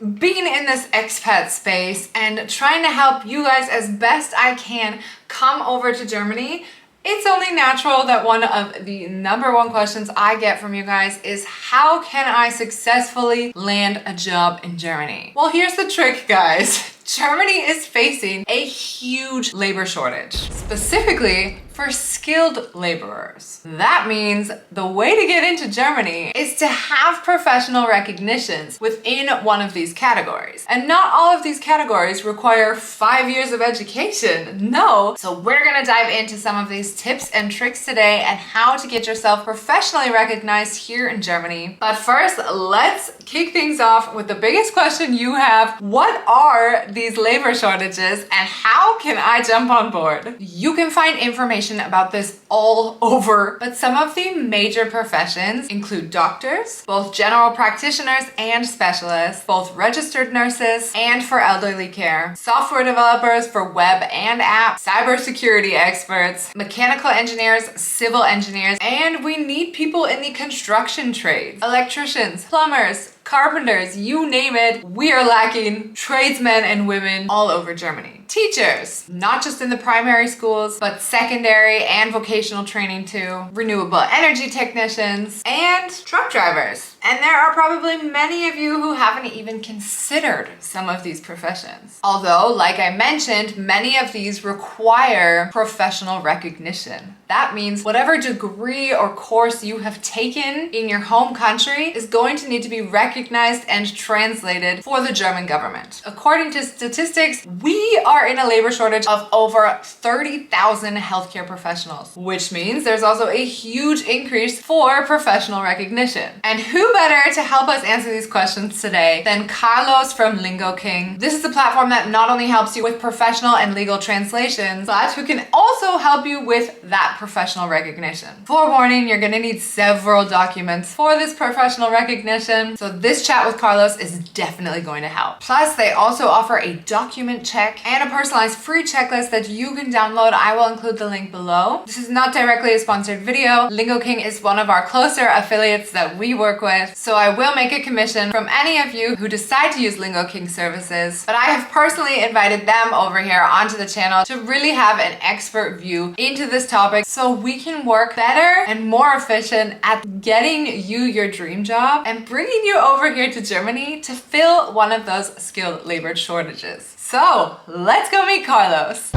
being in this expat space and trying to help you guys as best I can come over to Germany, it's only natural that one of the number one questions I get from you guys is, how can I successfully land a job in Germany? Well, here's the trick, guys. Germany is facing a huge labor shortage, specifically for skilled laborers. That means the way to get into Germany is to have professional recognitions within one of these categories. And not all of these categories require 5 years of education. No. So we're gonna dive into some of these tips and tricks today and how to get yourself professionally recognized here in Germany. But first, let's kick things off with the biggest question you have. What are these labor shortages and how can I jump on board? You can find information about this all over, but some of the major professions include doctors, both general practitioners and specialists, both registered nurses, and for elderly care, software developers for web and app, cybersecurity experts, mechanical engineers, civil engineers, and we need people in the construction trades, electricians, plumbers, carpenters, you name it. We are lacking tradesmen and women all over Germany. Teachers, not just in the primary schools, but secondary and vocational training too, renewable energy technicians, and truck drivers. And there are probably many of you who haven't even considered some of these professions. Although, like I mentioned, many of these require professional recognition. That means whatever degree or course you have taken in your home country is going to need to be recognized and translated for the German government. According to statistics, we are in a labor shortage of over 30,000 healthcare professionals, which means there's also a huge increase for professional recognition. And who better to help us answer these questions today than Carlos from Lingoking? This is a platform that not only helps you with professional and legal translations, but who can also help you with that professional recognition. Forewarning, you're gonna need several documents for this professional recognition, so this chat with Carlos is definitely going to help. Plus, they also offer a document check and a personalized free checklist that you can download. I will include the link below. This is not directly a sponsored video. Lingoking is one of our closer affiliates that we work with, so I will make a commission from any of you who decide to use Lingoking services, but I have personally invited them over here onto the channel to really have an expert view into this topic so we can work better and more efficient at getting you your dream job and bringing you over here to Germany to fill one of those skilled labor shortages. So let's go meet Carlos.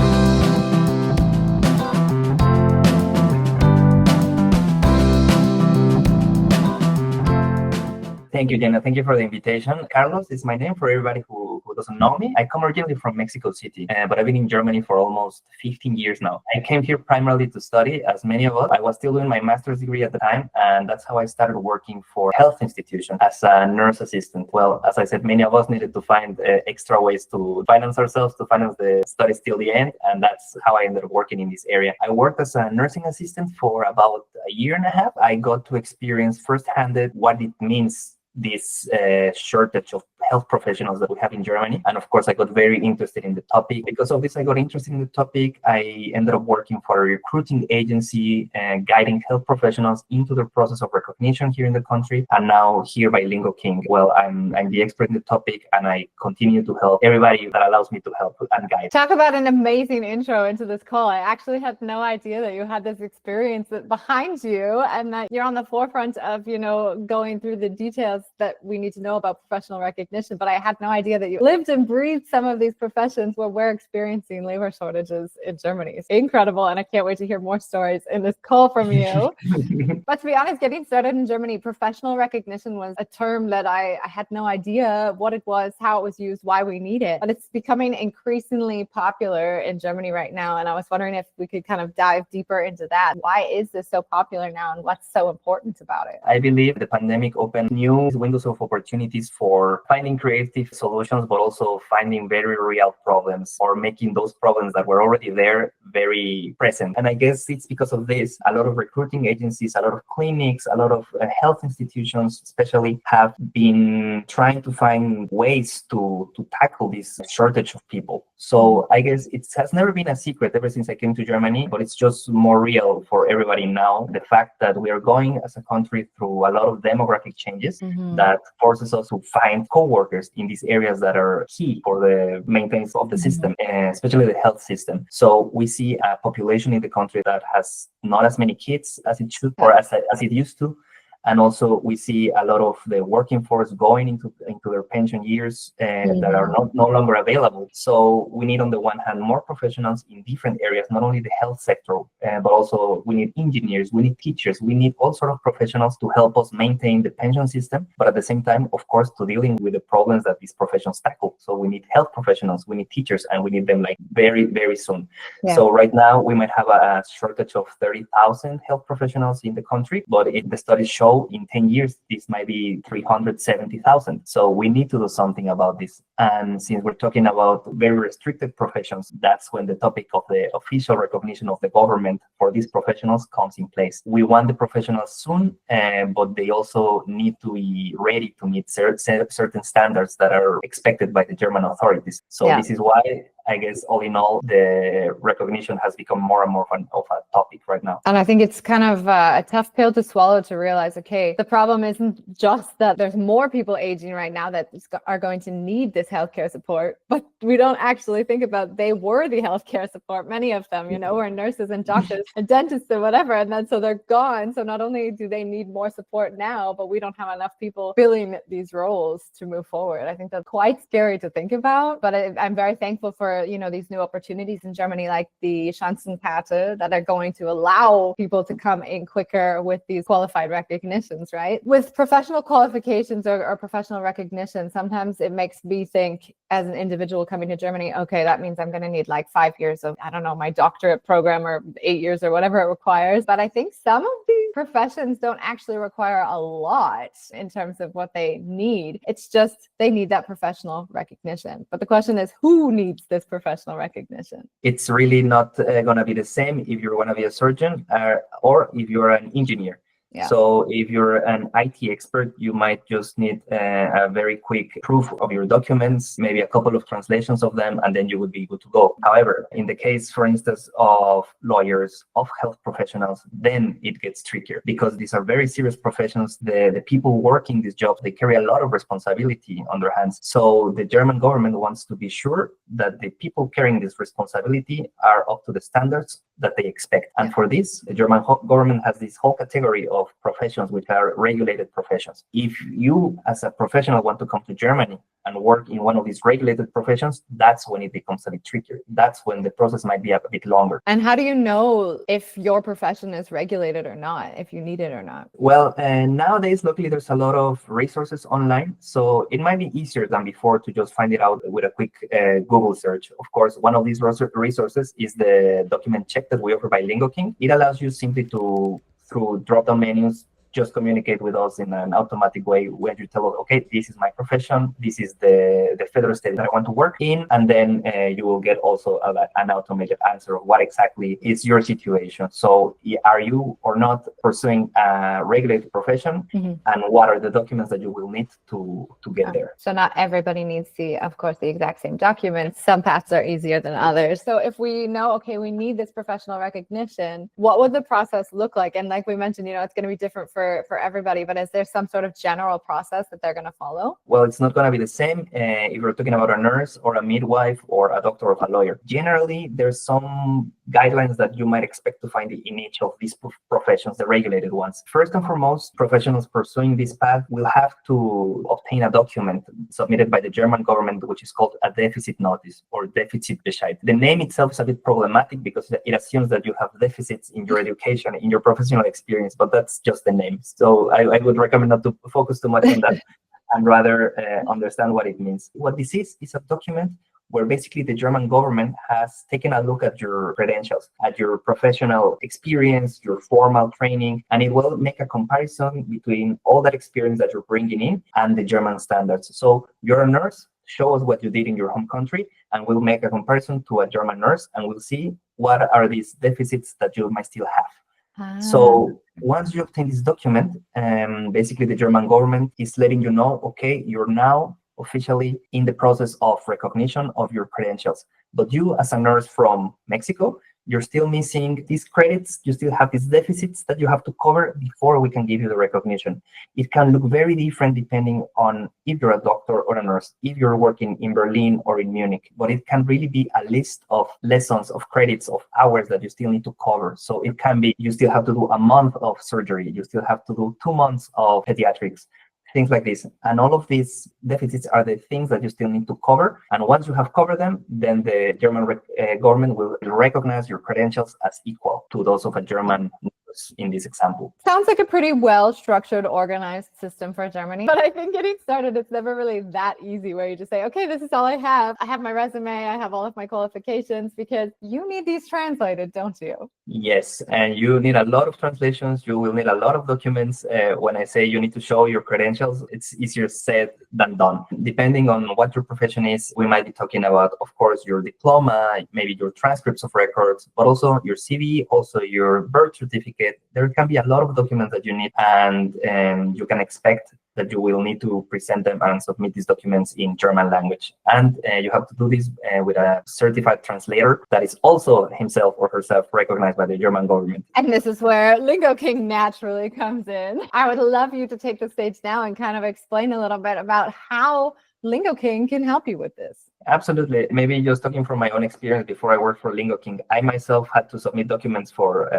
Thank you, Jenna. Thank you for the invitation. Carlos is my name for everybody who doesn't know me. I come originally from Mexico City, but I've been in Germany for almost 15 years now. I came here primarily to study, as many of us. I was still doing my master's degree at the time, and that's how I started working for health institution as a nurse assistant. Well, as I said, many of us needed to find extra ways to finance ourselves, to finance the studies till the end, and that's how I ended up working in this area. I worked as a nursing assistant for about a year and a half. I got to experience firsthand what it means, this shortage of health professionals that we have in Germany. And of course, I got very interested in the topic. Because of this, I got interested in the topic. I ended up working for a recruiting agency and guiding health professionals into the process of recognition here in the country. And now here by Lingoking, well, I'm the expert in the topic, and I continue to help everybody that allows me to help and guide. Talk about an amazing intro into this call. I actually had no idea that you had this experience behind you and that you're on the forefront of, going through the details that we need to know about professional recognition, but I had no idea that you lived and breathed some of these professions where we're experiencing labor shortages in Germany. It's incredible, and I can't wait to hear more stories in this call from you. But to be honest, getting started in Germany, professional recognition was a term that I had no idea what it was, how it was used, why we need it. But it's becoming increasingly popular in Germany right now, and I was wondering if we could kind of dive deeper into that. Why is this so popular now, and what's so important about it? I believe the pandemic opened new windows of opportunities for finding creative solutions, but also finding very real problems, or making those problems that were already there very present. And I guess it's because of this, a lot of recruiting agencies, a lot of clinics, a lot of health institutions especially have been trying to find ways to tackle this shortage of people. So I guess it has never been a secret ever since I came to Germany, but it's just more real for everybody now. The fact that we are going as a country through a lot of demographic changes, that forces us to find co-workers in these areas that are key for the maintenance of the system, and especially the health system. So we see a population in the country that has not as many kids as it should, or as it used to. And also we see a lot of the working force going into their pension years that are no longer available. So we need, on the one hand, more professionals in different areas, not only the health sector, but also we need engineers, we need teachers, we need all sorts of professionals to help us maintain the pension system, but at the same time, of course, to dealing with the problems that these professions tackle. So we need health professionals, we need teachers, and we need them like very, very soon. So right now we might have a shortage of 30,000 health professionals in the country, but the studies show in 10 years, this might be 370,000. So we need to do something about this. And since we're talking about very restricted professions, that's when the topic of the official recognition of the government for these professionals comes in place. We want the professionals soon, but they also need to be ready to meet certain standards that are expected by the German authorities. So this is why, I guess, all in all, the recognition has become more and more of a topic right now. And I think it's kind of a tough pill to swallow, to realize, okay, the problem isn't just that there's more people aging right now that are going to need this healthcare support, but we don't actually think about they were the healthcare support. Many of them, were nurses and doctors and dentists and whatever, and then so they're gone. So not only do they need more support now, but we don't have enough people filling these roles to move forward. I think that's quite scary to think about, but I'm very thankful for these new opportunities in Germany, like the Chancenkarte, that are going to allow people to come in quicker with these qualified recognitions, right? With professional qualifications or professional recognition, sometimes it makes me think, as an individual coming to Germany, okay, that means I'm going to need like 5 years of, I don't know, my doctorate program, or 8 years or whatever it requires. But I think some of these professions don't actually require a lot in terms of what they need. It's just they need that professional recognition. But the question is, who needs this professional recognition? It's really not going to be the same if you're going to be a surgeon or if you're an engineer. So if you're an IT expert, you might just need a very quick proof of your documents, maybe a couple of translations of them, and then you would be good to go. However, in the case, for instance, of lawyers, of health professionals, then it gets trickier, because these are very serious professions. The people working these jobs, they carry a lot of responsibility on their hands. So the German government wants to be sure that the people carrying this responsibility are up to the standards that they expect. And for this, the German government has this whole category of professions which are regulated professions. If you as a professional want to come to Germany and work in one of these regulated professions, that's when it becomes a bit trickier. That's when the process might be a bit longer. And how do you know if your profession is regulated or not, if you need it or not? Well, nowadays, luckily, there's a lot of resources online. So it might be easier than before to just find it out with a quick Google search. Of course, one of these resources is the document check that we offer by Lingoking. It allows you simply to, through drop-down menus, just communicate with us in an automatic way when you tell us, okay, this is my profession, this is the federal state that I want to work in, and then you will get also an automated answer of what exactly is your situation. So are you or not pursuing a regulated profession, and what are the documents that you will need to get there? So not everybody needs the exact same documents. Some paths are easier than others. So if we know, okay, we need this professional recognition, what would the process look like? And like we mentioned, it's going to be different for everybody, but is there some sort of general process that they're going to follow? Well, it's not going to be the same if you're talking about a nurse or a midwife or a doctor or a lawyer. Generally, there's some guidelines that you might expect to find in each of these professions, the regulated ones. First and foremost, professionals pursuing this path will have to obtain a document submitted by the German government, which is called a deficit notice or Defizitbescheid. The name itself is a bit problematic because it assumes that you have deficits in your education, in your professional experience, but that's just the name. So I would recommend not to focus too much on that and rather understand what it means. What this is a document where basically the German government has taken a look at your credentials, at your professional experience, your formal training, and it will make a comparison between all that experience that you're bringing in and the German standards. So you're a nurse, show us what you did in your home country, and we'll make a comparison to a German nurse, and we'll see what are these deficits that you might still have. So once you obtain this document, basically the German government is letting you know, okay, you're now officially in the process of recognition of your credentials. But you, as a nurse from Mexico, you're still missing these credits, you still have these deficits that you have to cover before we can give you the recognition. It can look very different depending on if you're a doctor or a nurse, if you're working in Berlin or in Munich, but it can really be a list of lessons, of credits, of hours that you still need to cover. So it can be, you still have to do a month of surgery, you still have to do 2 months of pediatrics, things like this. And all of these deficits are the things that you still need to cover. And once you have covered them, then the German government will recognize your credentials as equal to those of a German nurse in this example. Sounds like a pretty well-structured, organized system for Germany. But I think getting started, it's never really that easy where you just say, okay, this is all I have. I have my resume, I have all of my qualifications, because you need these translated, don't you? Yes, and you need a lot of translations. You will need a lot of documents. When I say you need to show your credentials, it's easier said than done. Depending on what your profession is, we might be talking about, of course, your diploma, maybe your transcripts of records, but also your CV, also your birth certificate. There can be a lot of documents that you need, and you can expect that you will need to present them and submit these documents in German language. And you have to do this with a certified translator that is also himself or herself recognized by the German government. And this is where Lingoking naturally comes in. I would love you to take the stage now and kind of explain a little bit about how Lingoking can help you with this. Absolutely. Maybe just talking from my own experience before I worked for Lingoking, I myself had to submit documents for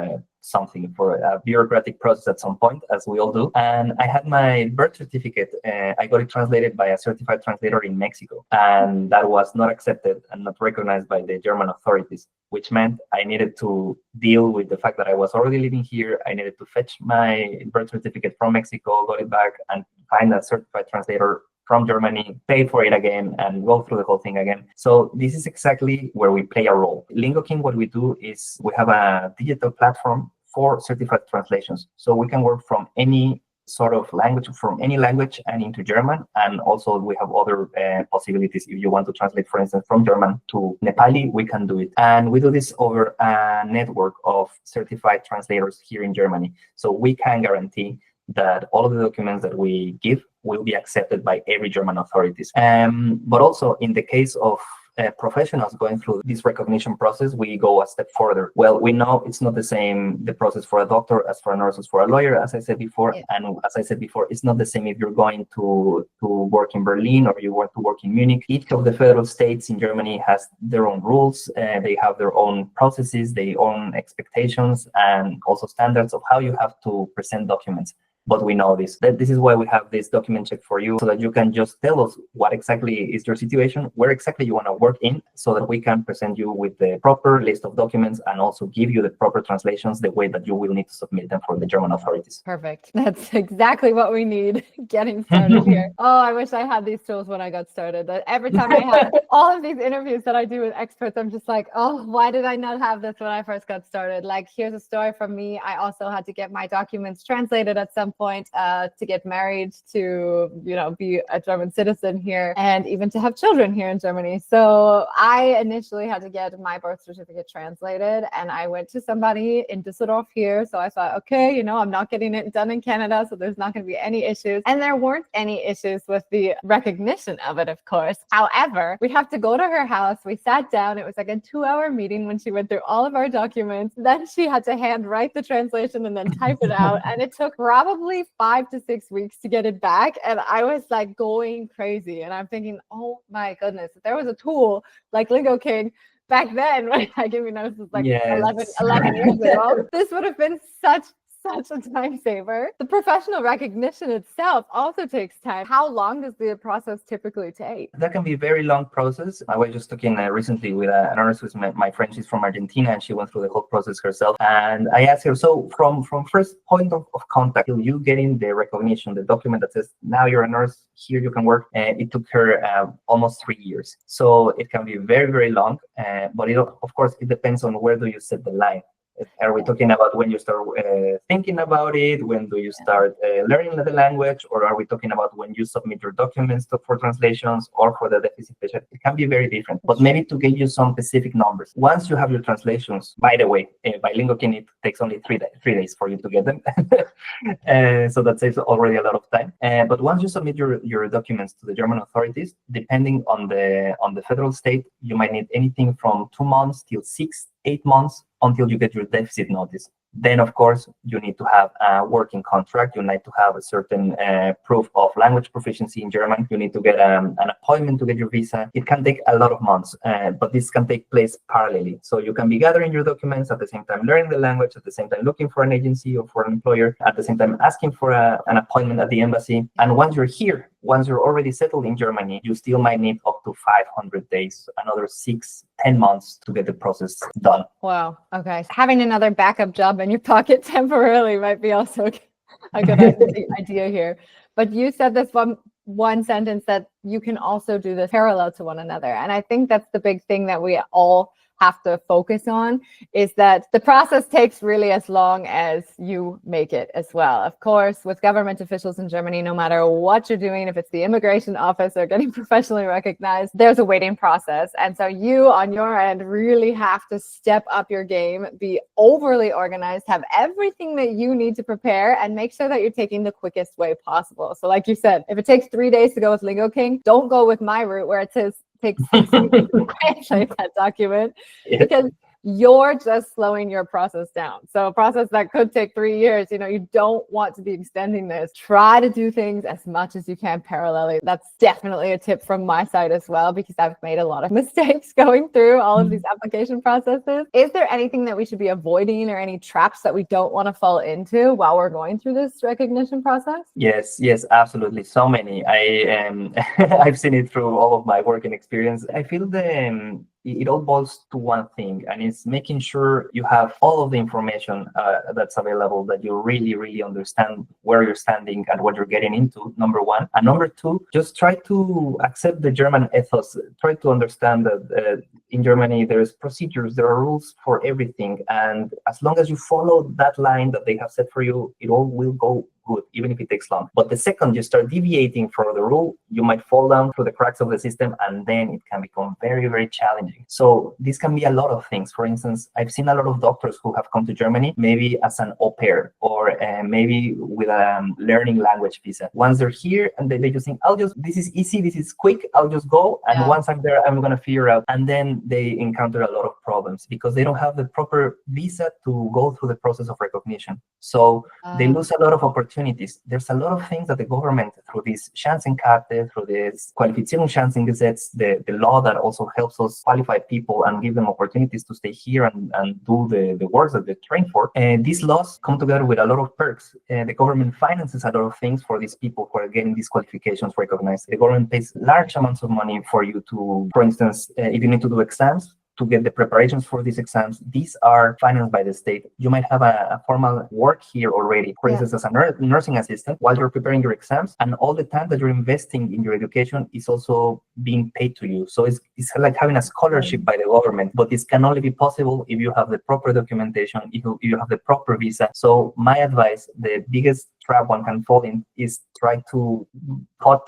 for a bureaucratic process at some point, as we all do. And I had my birth certificate. I got it translated by a certified translator in Mexico. And that was not accepted and not recognized by the German authorities, which meant I needed to deal with the fact that I was already living here. I needed to fetch my birth certificate from Mexico, got it back, and find a certified translator from Germany, pay for it again, and go through the whole thing again. So this is exactly where we play a role. Lingoking, what we do is we have a digital platform for certified translations. So we can work from any sort of language, from any language and into German. And also we have other possibilities. If you want to translate, for instance, from German to Nepali, we can do it. And we do this over a network of certified translators here in Germany. So we can guarantee that all of the documents that we give will be accepted by every German authorities. But also in the case of professionals going through this recognition process, we go a step further. Well, we know it's not the same, the process for a doctor as for a nurse, as for a lawyer, as I said before. Yeah. And as I said before, it's not the same if you're going to work in Berlin or you want to work in Munich. Each of the federal states in Germany has their own rules. They have their own processes, their own expectations, and also standards of how you have to present documents. But we know this. This is why we have this document check for you, so that you can just tell us what exactly is your situation, where exactly you want to work in, so that we can present you with the proper list of documents and also give you the proper translations the way that you will need to submit them for the German authorities. Perfect. That's exactly what we need getting started here. Oh, I wish I had these tools when I got started. That every time I have all of these interviews that I do with experts, I'm just like, oh, why did I not have this when I first got started? Like, here's a story from me. I also had to get my documents translated at some point to get married, to be a German citizen here, and even to have children here in Germany. So I initially had to get my birth certificate translated, and I went to somebody in Düsseldorf here. So I thought, okay, I'm not getting it done in Canada, so there's not going to be any issues. And there weren't any issues with the recognition of it, of course. However, we have to go to her house. We sat down. It was like a 2-hour meeting when she went through all of our documents. Then she had to handwrite the translation and then type it out. And it took probably 5 to 6 weeks to get it back. And I was like going crazy. And I'm thinking, oh my goodness, if there was a tool like Lingoking back then, when this was like yes. 11 years ago, this would have been such a time saver. The professional recognition itself also takes time. How long does the process typically take? That can be a very long process. I was just talking recently with a nurse who's my friend. She's from Argentina, and she went through the whole process herself. And I asked her, so from first point of contact till you getting the recognition, the document that says, now you're a nurse, here you can work, it took her almost 3 years. So it can be very, very long. But of course, it depends on where do you set the line. Are we talking about when you start thinking about it? When do you start learning the language? Or are we talking about when you submit your documents for translations or for the deficit patient? It can be very different. But maybe to give you some specific numbers. Once you have your translations, by the way, by Lingoking, it takes only 3 days for you to get them. So that saves already a lot of time. But once you submit your documents to the German authorities, depending on the federal state, you might need anything from 2 months till 6, 8 months until you get your deficit notice. Then, of course, you need to have a working contract. You need to have a certain proof of language proficiency in German. You need to get an appointment to get your visa. It can take a lot of months, but this can take place parallelly. So you can be gathering your documents at the same time, learning the language, at the same time looking for an agency or for an employer, at the same time asking for an appointment at the embassy. And once you're here, once you're already settled in Germany, you still might need up to 500 days, another 6-10 months to get the process done. Wow. Okay. Having another backup job in your pocket temporarily might be also a good idea here. But you said this one sentence that you can also do this parallel to one another. And I think that's the big thing that we all have to focus on, is that the process takes really as long as you make it as well. Of course, with government officials in Germany, no matter what you're doing, if it's the immigration office or getting professionally recognized, there's a waiting process. And so you on your end really have to step up your game, be overly organized, have everything that you need to prepare, and make sure that you're taking the quickest way possible. So like you said, if it takes 3 days to go with Lingoking, don't go with my route where it says takes 6 weeks to translate that document, because you're just slowing your process down. So a process that could take 3 years, you don't want to be extending this. Try to do things as much as you can parallelly. That's definitely a tip from my side as well, because I've made a lot of mistakes going through all of these application processes. Is there anything that we should be avoiding, or any traps that we don't want to fall into while we're going through this recognition process? Yes, absolutely. So many. I've seen it through all of my working experience. I feel it all boils to one thing, and it's making sure you have all of the information that's available, that you really, really understand where you're standing and what you're getting into, number one. And number two, just try to accept the German ethos. Try to understand that in Germany, there's procedures, there are rules for everything. And as long as you follow that line that they have set for you, it all will go good, even if it takes long. But the second you start deviating from the rule, you might fall down through the cracks of the system, and then it can become very, very challenging. So this can be a lot of things. For instance, I've seen a lot of doctors who have come to Germany, maybe as an au pair, or maybe with a learning language visa. Once they're here, and they just think, this is easy, this is quick, I'll just go. And once I'm there, I'm going to figure out. And then they encounter a lot of problems because they don't have the proper visa to go through the process of recognition. So they lose a lot of opportunities. There's a lot of things that the government, through this Chancenkarte, through this Qualificierungschancengesetz, the law that also helps us qualify people and give them opportunities to stay here and do the work that they're trained for. And these laws come together with a lot of perks. The government finances a lot of things for these people who are getting these qualifications recognized. The government pays large amounts of money for you to, for instance, if you need to do exams, to get the preparations for these exams, these are financed by the state. You might have a formal work here already, for instance, as a nursing assistant while you're preparing your exams, and all the time that you're investing in your education is also being paid to you. So it's like having a scholarship by the government, but this can only be possible if you have the proper documentation, if you have the proper visa. So my advice, the biggest trap one can fall in, is try to cut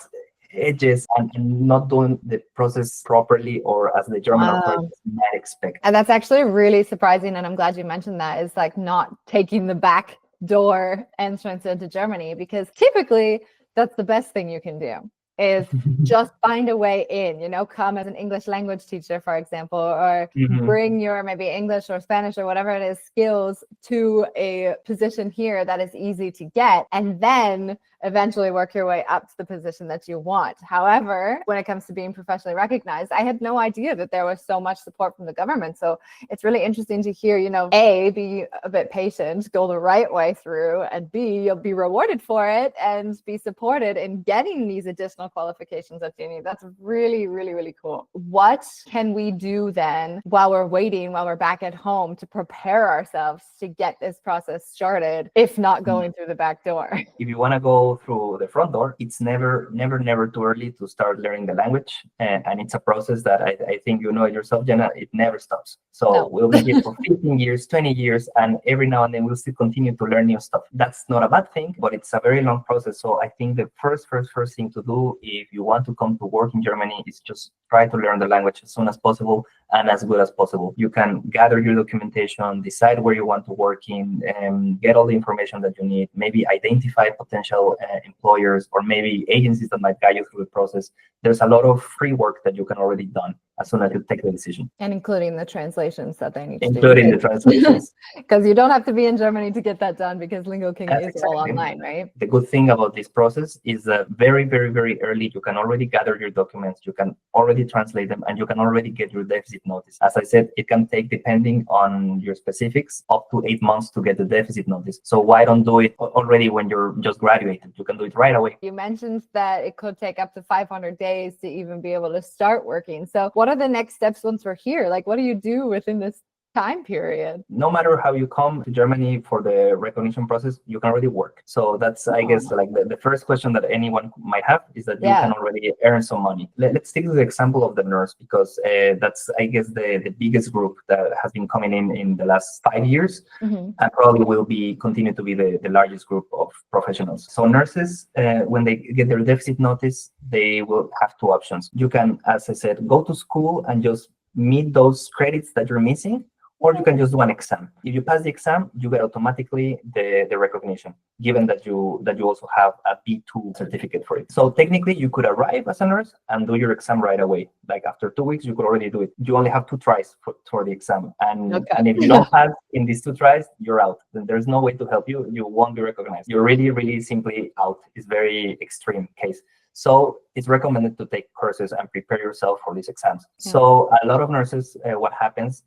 edges and not doing the process properly, or as the German authorities might expect. And that's actually really surprising, and I'm glad you mentioned that, is like not taking the back door entrance into Germany, because typically that's the best thing you can do, is just find a way in, come as an English language teacher, for example, or bring your maybe English or Spanish or whatever it is skills to a position here that is easy to get, and then eventually work your way up to the position that you want. However, when it comes to being professionally recognized, I had no idea that there was so much support from the government. So it's really interesting to hear, A, be a bit patient, go the right way through, and B, you'll be rewarded for it and be supported in getting these additional qualifications that you need. That's really, really, really cool. What can we do then while we're waiting, while we're back at home, to prepare ourselves to get this process started, if not going through the back door? If you want to go through the front door, it's never too early to start learning the language. And it's a process that I think you know it yourself, Jenna, it never stops. So we'll be here for 15 years, 20 years, and every now and then we'll still continue to learn new stuff. That's not a bad thing, but it's a very long process. So I think the first thing to do if you want to come to work in Germany is just try to learn the language as soon as possible and as good as possible. You can gather your documentation, decide where you want to work in, and get all the information that you need, maybe identify potential employers or maybe agencies that might guide you through the process. There's a lot of free work that you can already done. as soon as you take the decision, And including the translations that they need to do. including the translations. Because you don't have to be in Germany to get that done because Lingoking That's is all exactly. online, right? The good thing about this process is that very, very, very early, you can already gather your documents, you can already translate them, and you can already get your deficit notice. As I said, it can take, depending on your specifics, up to 8 months to get the deficit notice. So why don't do it already when you're just graduated? You can do it right away. You mentioned that it could take up to 500 days to even be able to start working. So what are the next steps once we're here? Like, what do you do within this time period? No matter how you come to Germany for the recognition process, you can already work. So that's, I guess, like the first question that anyone might have is that you can already earn some money. Let's take the example of the nurse, because that's, I guess, the biggest group that has been coming in the last 5 years, and probably will be continue to be the largest group of professionals. So nurses, when they get their deficit notice, they will have two options. You can, as I said, go to school and just meet those credits that you're missing, or you can just do an exam. If you pass the exam, you get automatically the recognition, given that you also have a B2 certificate for it. So technically, you could arrive as a nurse and do your exam right away. Like after 2 weeks, you could already do it. You only have 2 tries for the exam. And if you don't pass in these 2 tries, you're out. Then there's no way to help you. You won't be recognized. You're really, really simply out. It's very extreme case. So it's recommended to take courses and prepare yourself for these exams. So a lot of nurses, what happens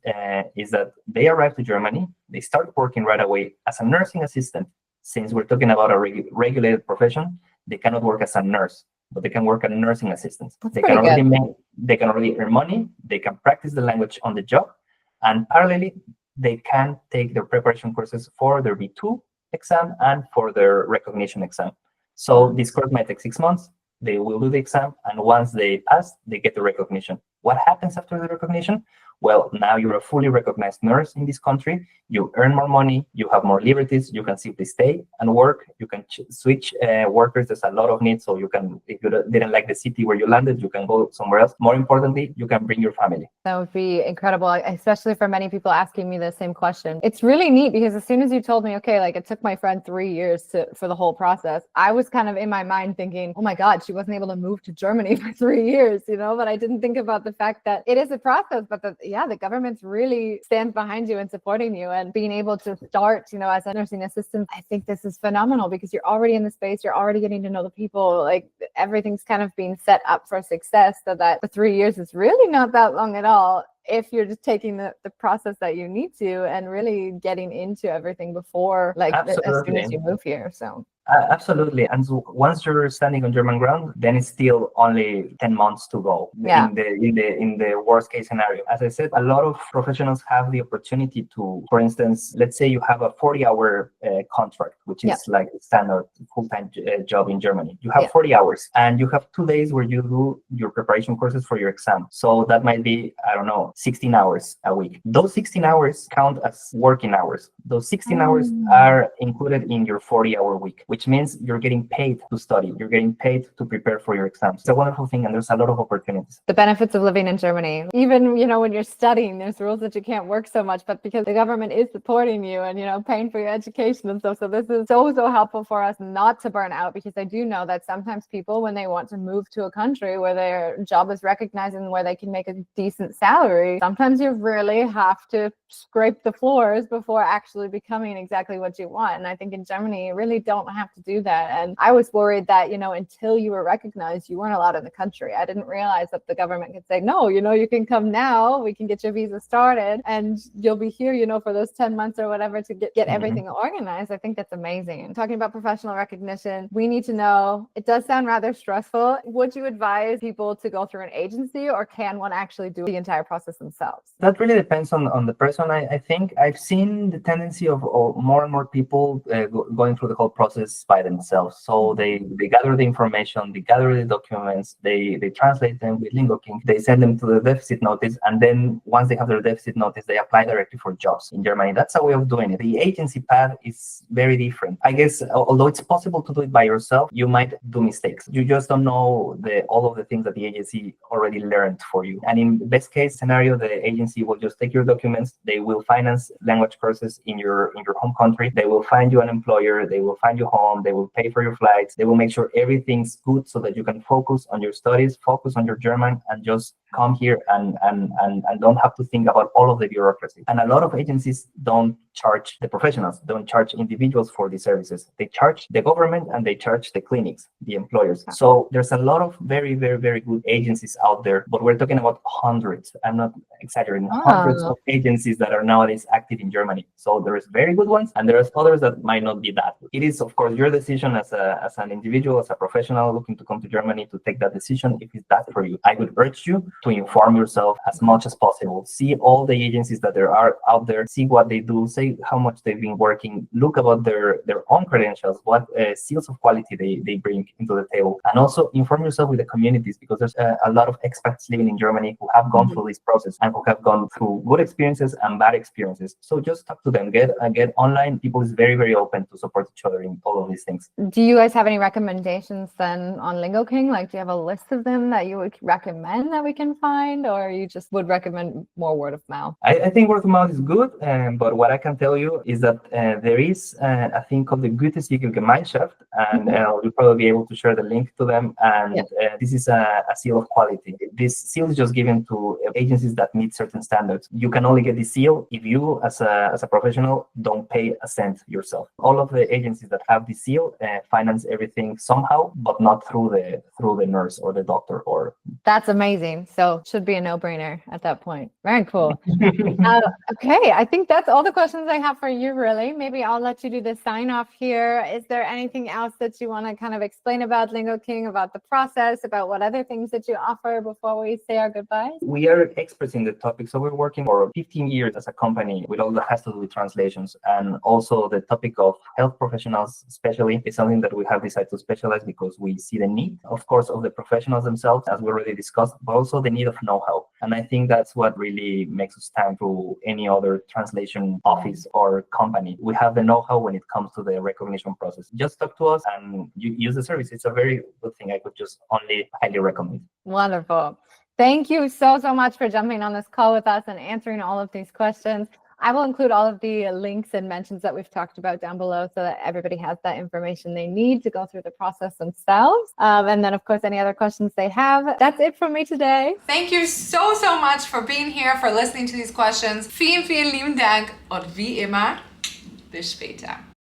is that they arrive to Germany, they start working right away as a nursing assistant. Since we're talking about a regulated profession, they cannot work as a nurse, but they can work as nursing assistants. They can already earn money, they can practice the language on the job, and parallelly, they can take their preparation courses for their B2 exam and for their recognition exam. So this course might take 6 months. They will do the exam, and once they pass, they get the recognition. What happens after the recognition? Well, now you're a fully recognized nurse in this country. You earn more money, you have more liberties, you can simply stay and work. You can switch workers. There's a lot of needs, so you can, if you didn't like the city where you landed, you can go somewhere else. More importantly, you can bring your family. That would be incredible, especially for many people asking me the same question. It's really neat because as soon as you told me, okay, like it took my friend 3 years for the whole process, I was kind of in my mind thinking, oh my God, she wasn't able to move to Germany for 3 years, but I didn't think about the fact that it is a process, but the government's really stands behind you and supporting you, and being able to start, as a nursing assistant. I think this is phenomenal because you're already in the space, you're already getting to know the people, like everything's kind of being set up for success, so that the 3 years is really not that long at all if you're just taking the process that you need to and really getting into everything before, like as soon as you move here. So absolutely. And so once you're standing on German ground, then it's still only 10 months to go in the worst case scenario. As I said, a lot of professionals have the opportunity to, for instance, let's say you have a 40-hour contract, which is like a standard full-time job in Germany. You have 40 hours and you have 2 days where you do your preparation courses for your exam. So that might be, 16 hours a week. Those 16 hours count as working hours. Those 16 hours are included in your 40-hour week, which means you're getting paid to study. You're getting paid to prepare for your exams. It's a wonderful thing, and there's a lot of opportunities. The benefits of living in Germany. Even, when you're studying, there's rules that you can't work so much, but because the government is supporting you and, paying for your education and stuff. So this is so helpful for us not to burn out, because I do know that sometimes people, when they want to move to a country where their job is recognized and where they can make a decent salary, sometimes you really have to scrape the floors before actually becoming exactly what you want. And I think in Germany, you really don't have to do that. And I was worried that, until you were recognized, you weren't allowed in the country. I didn't realize that the government could say, no, you can come now, we can get your visa started and you'll be here, for those 10 months or whatever to get everything organized. I think that's amazing. Talking about professional recognition, we need to know, it does sound rather stressful. Would you advise people to go through an agency, or can one actually do the entire process themselves? That really depends on the person. I think I've seen the tendency of more and more people going through the whole process by themselves. So they gather the information, they gather the documents, they translate them with Lingoking, they send them to the deficit notice, and then once they have their deficit notice, they apply directly for jobs in Germany. That's a way of doing it. The agency path is very different. I guess, although it's possible to do it by yourself, you might do mistakes. You just don't know all of the things that the agency already learned for you. And in best case scenario, the agency will just take your documents, they will finance language courses in your home country, they will find you an employer, they will find you home, home, they will pay for your flights, they will make sure everything's good so that you can focus on your studies, focus on your German, and just come here and don't have to think about all of the bureaucracy. And a lot of agencies don't charge the professionals, don't charge individuals for these services. They charge the government and they charge the clinics, the employers. So there's a lot of very, very, very good agencies out there, but we're talking about hundreds. I'm not exaggerating, hundreds of agencies that are nowadays active in Germany. So there's very good ones and there's others that might not be that good. It is, of course, your decision as an individual, as a professional looking to come to Germany to take that decision if it's that for you. I would urge you to inform yourself as much as possible. See all the agencies that there are out there, see what they do, say how much they've been working, look about their own credentials, what seals of quality they bring into the table, and also inform yourself with the communities, because there's a lot of expats living in Germany who have gone through this process and who have gone through good experiences and bad experiences. So just talk to them, get online. People is very, very open to support each other in all of these things. Do you guys have any recommendations then on Lingoking? Like, do you have a list of them that you would recommend that we can find, or you just would recommend more word of mouth? I think word of mouth is good, but what I can tell you is that there is a thing called the Gütesiegelgemeinschaft, and we'll probably be able to share the link to them. And this is a seal of quality. This seal is just given to agencies that meet certain standards. You can only get the seal if you, as a professional, don't pay a cent yourself. All of the agencies that have the seal finance everything somehow, but not through the nurse or the doctor. Or that's amazing. So should be a no-brainer at that point. Very cool. Okay, I think that's all the questions I have for you, really. Maybe I'll let you do the sign off here. Is there anything else that you want to kind of explain about Lingoking, about the process, about what other things that you offer before we say our goodbyes? We are experts in the topic, so we're working for 15 years as a company with all that has to do with translations, and also the topic of health professionals especially is something that we have decided to specialize because we see the need, of course, of the professionals themselves, as we already discussed, but also the need of know-how. And I think that's what really makes us stand to any other translation office or company. We have the know-how when it comes to the recognition process. Just talk to us and use the service. It's a very good thing. I could just only highly recommend. Wonderful. Thank you so much for jumping on this call with us and answering all of these questions. I will include all of the links and mentions that we've talked about down below so that everybody has that information they need to go through the process themselves. And then, of course, any other questions they have. That's it from me today. Thank you so much for being here, for listening to these questions. Vielen lieben Dank und wie immer, bis später.